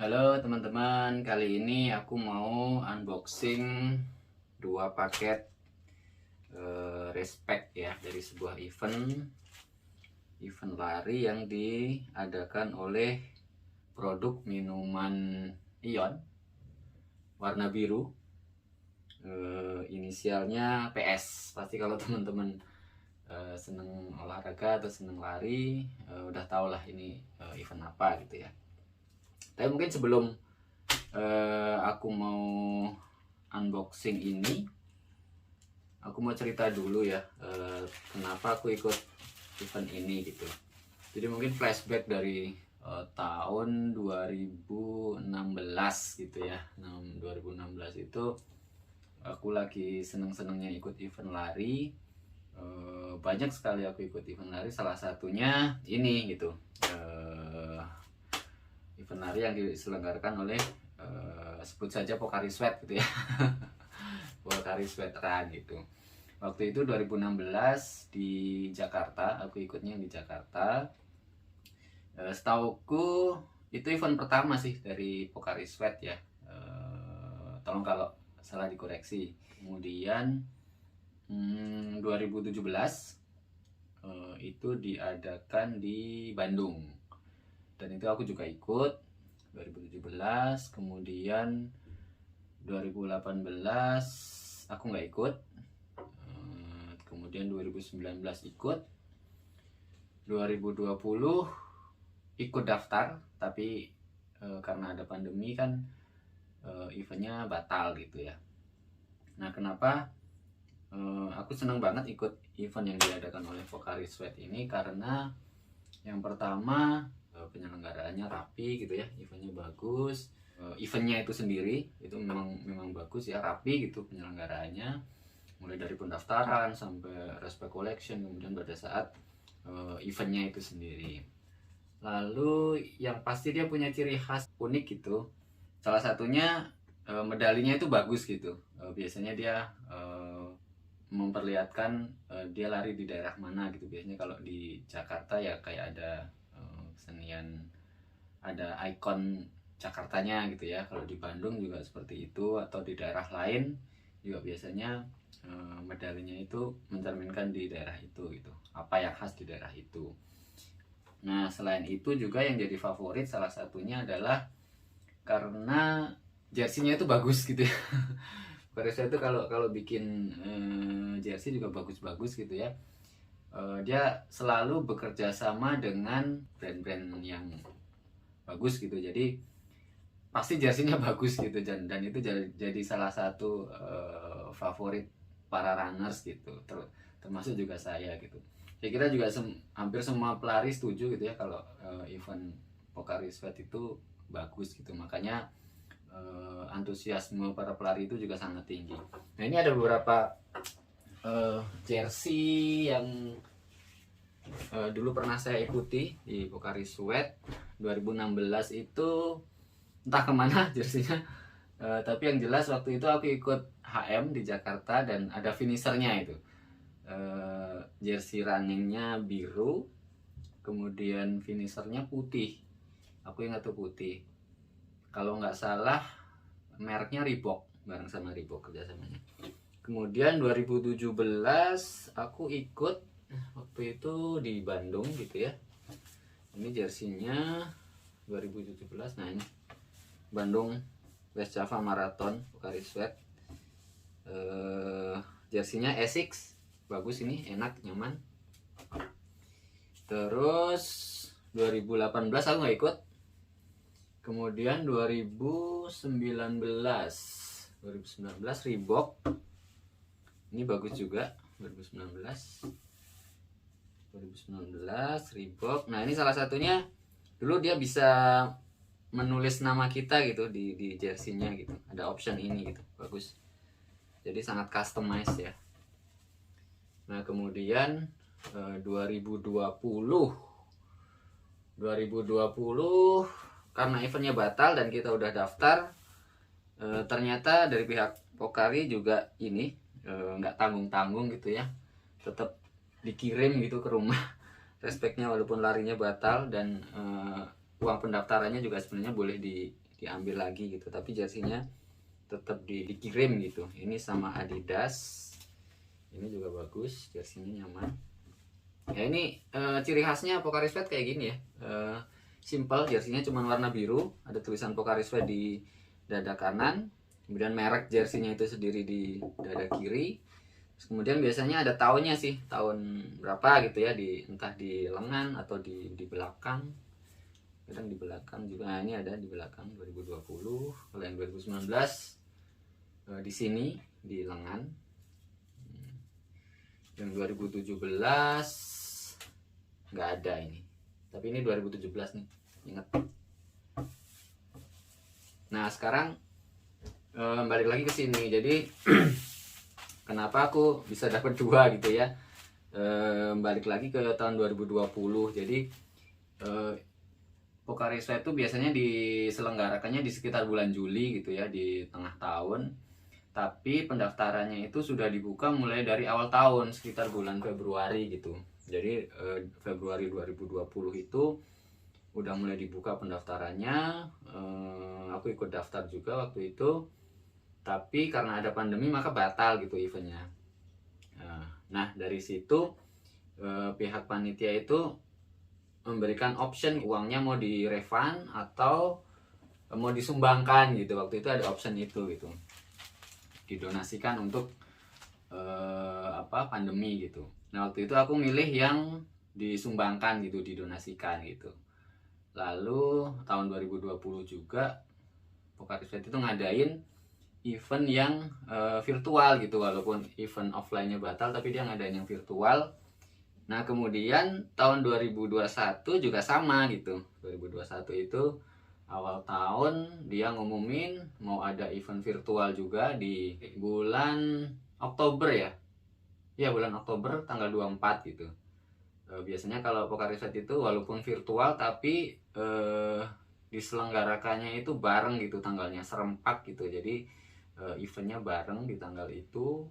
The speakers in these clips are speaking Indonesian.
Halo teman-teman, kali ini aku mau unboxing dua paket respect ya dari sebuah event lari yang diadakan oleh produk minuman Ion warna biru, inisialnya PS. Pasti kalau teman-teman seneng olahraga atau seneng lari, udah tau lah ini event apa gitu ya. Tapi mungkin sebelum aku mau unboxing ini, aku mau cerita dulu ya kenapa aku ikut event ini gitu. Jadi mungkin flashback dari tahun 2016 gitu ya. 2016 itu aku lagi seneng-senengnya ikut event lari. Banyak sekali aku ikut event lari, salah satunya ini gitu. Event lari yang diselenggarakan oleh sebut saja Pocari Sweat gitu ya. Pocari Sweat Run gitu. Waktu itu 2016 di Jakarta, aku ikutnya di Jakarta. Setauku itu event pertama sih dari Pocari Sweat ya. Tolong kalau salah dikoreksi. Kemudian 2017 itu diadakan di Bandung. Dan itu aku juga ikut 2017. Kemudian 2018 aku nggak ikut. Kemudian 2019 ikut. 2020 ikut daftar, tapi karena ada pandemi kan eventnya batal gitu ya. Nah, kenapa aku senang banget ikut event yang diadakan oleh Pocari Sweat ini? Karena yang pertama penyelenggaraannya rapi gitu ya, eventnya bagus. Eventnya itu sendiri itu memang bagus ya, rapi gitu penyelenggaraannya, mulai dari pendaftaran sampai respect collection, kemudian pada saat eventnya itu sendiri. Lalu yang pasti dia punya ciri khas unik gitu. Salah satunya medalinya itu bagus gitu. Biasanya dia memperlihatkan dia lari di daerah mana gitu. Biasanya kalau di Jakarta ya kayak ada kesenian, ada ikon Jakartanya gitu ya. Kalau di Bandung juga seperti itu, atau di daerah lain juga biasanya medalinya itu mencerminkan di daerah itu gitu, apa yang khas di daerah itu. Nah, selain itu juga yang jadi favorit salah satunya adalah karena jersinya itu bagus gitu ya. Korea itu kalau bikin jersey juga bagus-bagus gitu ya. Dia selalu bekerja sama dengan brand-brand yang bagus gitu. Jadi pasti jersinya bagus gitu, dan itu jadi salah satu favorit para runners gitu, termasuk juga saya gitu. Saya kira juga hampir semua pelari setuju gitu ya kalau event Pocari Sweat itu bagus gitu, makanya antusiasme para pelari itu juga sangat tinggi. Nah, ini ada beberapa jersey yang dulu pernah saya ikuti di Pocari Sweat 2016 itu, entah kemana jersinya. Tapi yang jelas waktu itu aku ikut HM di Jakarta dan ada finishernya itu. Jersey runningnya biru, kemudian finishernya putih. Aku ingat tuh putih. Kalau nggak salah mereknya Reebok, bareng sama Reebok kerjasamanya. Kemudian 2017 aku ikut waktu itu di Bandung gitu ya. Ini jersinya 2017. Nah, ini Bandung West Java Marathon Pocari Sweat. Jersinya Essex, bagus ini, enak, nyaman. Terus 2018 aku nggak ikut. Kemudian 2019 Reebok, ini bagus juga. 2019 Reebok. Nah, ini salah satunya dulu dia bisa menulis nama kita gitu di jersey-nya gitu. Ada option ini gitu, bagus. Jadi sangat customize ya. Nah, kemudian 2020 karena eventnya batal dan kita udah daftar, ternyata dari pihak Pocari juga ini nggak tanggung-tanggung gitu ya, tetap dikirim gitu ke rumah respectnya walaupun larinya batal, dan uang pendaftarannya juga sebenarnya boleh diambil lagi gitu, tapi jersinya tetap dikirim gitu. Ini sama Adidas, ini juga bagus, jersinya nyaman ya. Ini ciri khasnya Pocari Sweat kayak gini ya, simple, jersinya cuma warna biru, ada tulisan Pocari Sweat di dada kanan, kemudian merek jersinya itu sendiri di dada kiri. Terus kemudian biasanya ada tahunnya sih, tahun berapa gitu ya, entah di lengan atau di belakang, kadang di belakang juga. Nah, ini ada di belakang 2020. Kalau yang 2019 di sini di lengan. Yang 2017 nggak ada ini, tapi ini 2017 nih, ingat. Nah sekarang balik lagi ke sini. Jadi kenapa aku bisa dapat 2 gitu ya, balik lagi ke tahun 2020. Jadi Pocari Sweat itu biasanya diselenggarakannya di sekitar bulan Juli gitu ya, di tengah tahun. Tapi pendaftarannya itu sudah dibuka mulai dari awal tahun, sekitar bulan Februari gitu. Jadi Februari 2020 itu udah mulai dibuka pendaftarannya. Aku ikut daftar juga waktu itu, tapi karena ada pandemi maka batal gitu eventnya. Nah dari situ pihak panitia itu memberikan option uangnya mau di refund atau mau disumbangkan gitu. Waktu itu ada option itu gitu, didonasikan untuk pandemi gitu. Nah waktu itu aku milih yang disumbangkan gitu, didonasikan gitu. Lalu tahun 2020 juga Pocari Sweat itu ngadain event yang virtual gitu, walaupun event offline-nya batal tapi dia ngadain yang virtual. Nah kemudian tahun 2021 juga sama gitu. 2021 itu awal tahun dia ngumumin mau ada event virtual juga di bulan Oktober ya. Ya bulan Oktober tanggal 24 gitu. Biasanya kalau Pocari Sweat itu walaupun virtual tapi diselenggarakannya itu bareng gitu, tanggalnya serempak gitu. Jadi eventnya bareng di tanggal itu.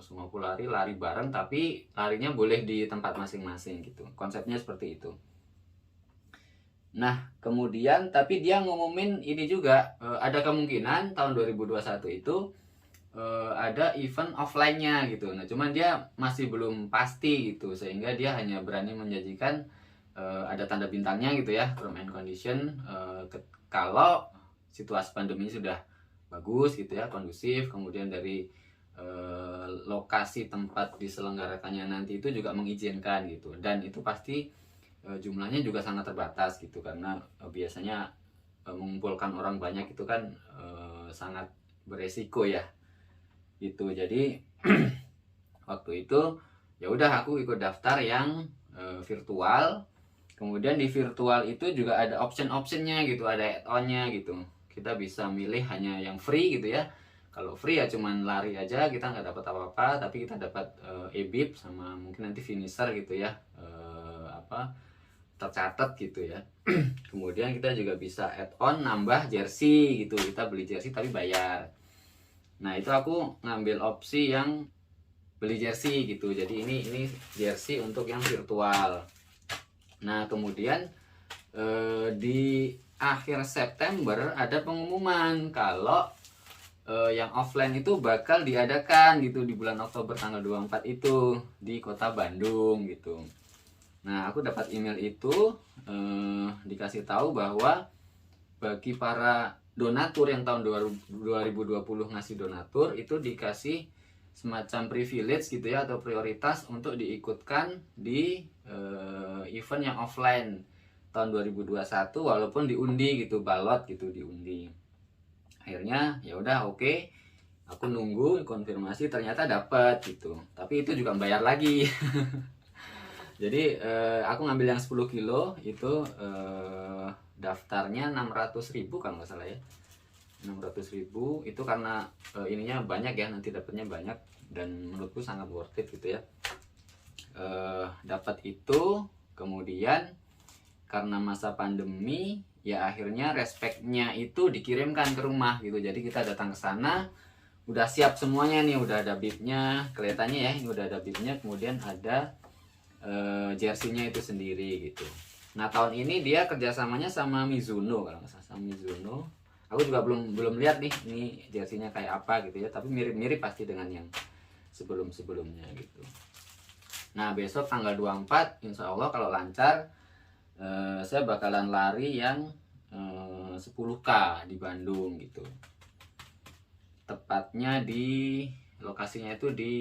Semua pelari lari bareng, tapi larinya boleh di tempat masing-masing gitu. Konsepnya seperti itu. Nah kemudian tapi dia ngumumin ini juga, ada kemungkinan tahun 2021 itu ada event offline-nya gitu. Nah cuman dia masih belum pasti gitu, sehingga dia hanya berani menjanjikan ada tanda bintangnya gitu ya, term and condition, kalau situasi pandemi sudah bagus gitu ya, kondusif, kemudian dari lokasi tempat diselenggarakannya nanti itu juga mengizinkan gitu. Dan itu pasti jumlahnya juga sangat terbatas gitu, karena biasanya mengumpulkan orang banyak itu kan sangat beresiko ya gitu. Jadi waktu itu ya udah aku ikut daftar yang virtual. Kemudian di virtual itu juga ada option-optionnya gitu, ada add-onnya gitu. Kita bisa milih hanya yang free gitu ya. Kalau free ya cuman lari aja, kita nggak dapat apa-apa, tapi kita dapat e-bib sama mungkin nanti finisher gitu ya, tercatat gitu ya. Kemudian kita juga bisa add-on nambah jersey gitu, kita beli jersey tapi bayar. Nah itu aku ngambil opsi yang beli jersey gitu. Jadi ini jersey untuk yang virtual. Nah kemudian di akhir September ada pengumuman kalau yang offline itu bakal diadakan gitu di bulan Oktober tanggal 24 itu di kota Bandung gitu. Nah aku dapat email itu, dikasih tahu bahwa bagi para donatur yang tahun 2020 ngasih donatur itu dikasih semacam privilege gitu ya, atau prioritas untuk diikutkan di event yang offline tahun 2021 walaupun diundi gitu, balot gitu, diundi. Akhirnya ya udah oke. Aku nunggu konfirmasi, ternyata dapat gitu. Tapi itu juga bayar lagi. Jadi aku ngambil yang 10 kilo itu daftarnya 600.000 kalau nggak salah ya. 600.000 itu karena ininya banyak ya, nanti dapatnya banyak dan menurutku sangat worth it gitu ya. Dapat itu, kemudian karena masa pandemi ya akhirnya respectnya itu dikirimkan ke rumah gitu. Jadi kita datang ke sana udah siap semuanya nih, udah ada bibnya, kelihatannya ya ini udah ada bibnya, kemudian ada jersey-nya itu sendiri gitu. Nah tahun ini dia kerjasamanya sama Mizuno kalau nggak salah, sama Mizuno. Aku juga belum lihat nih ini jersinya kayak apa gitu ya, tapi mirip-mirip pasti dengan yang sebelumnya gitu. Nah besok tanggal 24 insya Allah kalau lancar saya bakalan lari yang 10K di Bandung gitu. Tepatnya di lokasinya itu di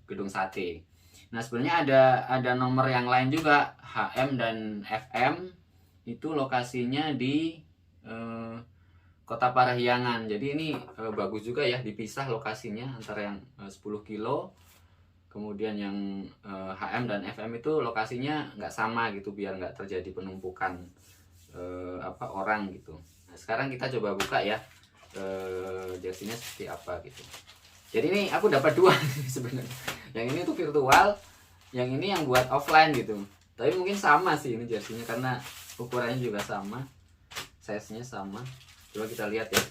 Gedung Sate. Nah sebenarnya ada nomor yang lain juga, HM dan FM itu lokasinya di Kota Parahyangan. Jadi ini bagus juga ya, dipisah lokasinya antara yang 10 kilo, kemudian yang HM dan FM itu lokasinya nggak sama gitu, biar nggak terjadi penumpukan orang gitu. Nah sekarang kita coba buka ya jersinya seperti apa gitu. Jadi ini aku dapat dua sebenarnya. Yang ini tuh virtual, yang ini yang buat offline gitu. Tapi mungkin sama sih ini jersinya karena ukurannya juga sama, size-nya sama. Coba kita lihat ya.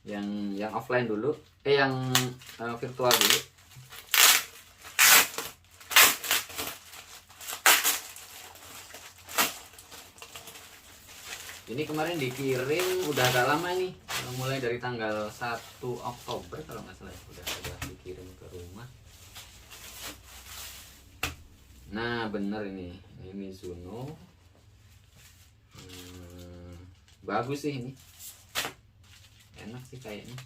Yang offline dulu, yang virtual dulu. Ini kemarin dikirim udah agak lama nih, mulai dari tanggal 1 Oktober kalau nggak salah udah dikirim ke rumah. Nah bener ini Mizuno, bagus sih ini, enak sih kayaknya.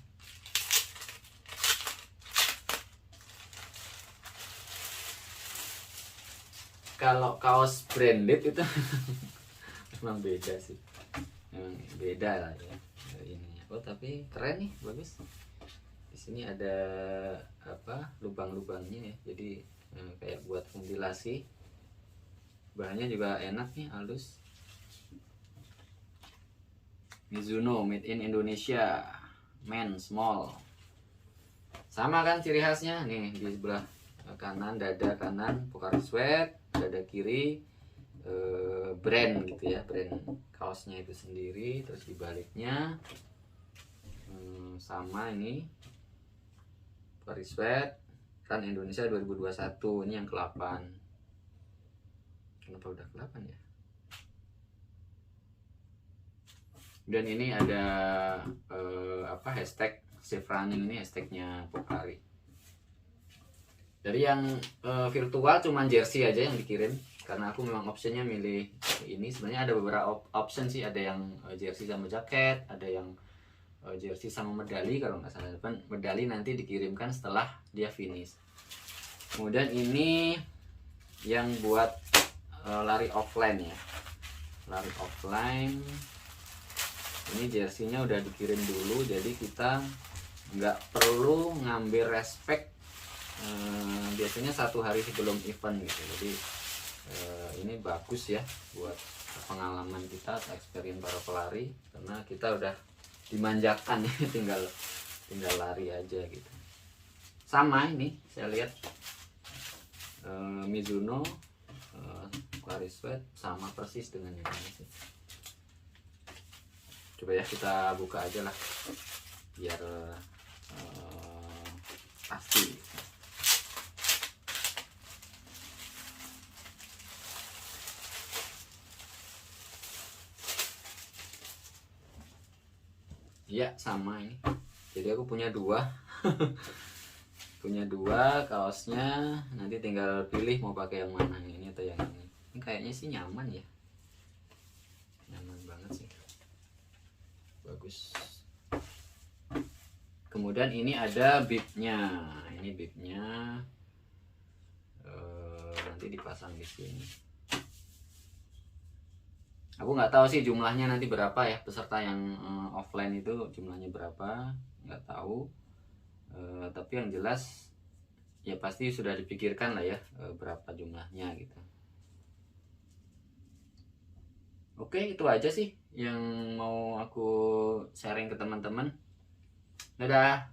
Kalau kaos branded itu memang beda sih, memang beda lah ya ini. Oh tapi keren nih, bagus. Di sini ada lubang-lubangnya ya, jadi kayak buat ventilasi. Bahannya juga enak nih, halus. Mizuno made in Indonesia, men small. Sama kan ciri khasnya nih, di sebelah kanan dada kanan Pocari Sweat, dada kiri brand gitu ya, brand kaosnya itu sendiri. Terus di baliknya sama ini Pocari Sweat kan Indonesia 2021, ini yang ke-8. Kenapa udah ke-8 ya? Dan ini ada hashtag Safe Running, ini hashtagnya Pocari. Dari yang virtual cuman jersey aja yang dikirim, karena aku memang optionnya milih ini. Sebenarnya ada beberapa option sih, ada yang jersey sama jaket, ada yang jersey sama medali kalau nggak salah. Medali nanti dikirimkan setelah dia finish. Kemudian ini yang buat lari offline ya, lari offline. Ini jersinya udah dikirim dulu, jadi kita nggak perlu ngambil respect biasanya 1 hari sebelum event gitu. Jadi ini bagus ya buat pengalaman kita, experience para pelari, karena kita udah dimanjakan ya, tinggal lari aja gitu. Sama ini saya lihat Mizuno Pocari Sweat sama persis dengan yang ini sih. Coba ya kita buka aja lah biar pasti. Iya sama ini. Jadi aku punya 2 punya 2 kaosnya. Nanti tinggal pilih mau pakai yang mana, ini atau yang ini. Ini kayaknya sih nyaman ya, nyaman banget sih, bagus. Kemudian ini ada bibnya. Ini bibnya nanti dipasang di sini. Aku nggak tahu sih jumlahnya nanti berapa ya, peserta yang offline itu jumlahnya berapa, nggak tahu. Tapi yang jelas ya pasti sudah dipikirkan lah ya berapa jumlahnya gitu. Oke, itu aja sih yang mau aku sharing ke teman-teman. Dadah.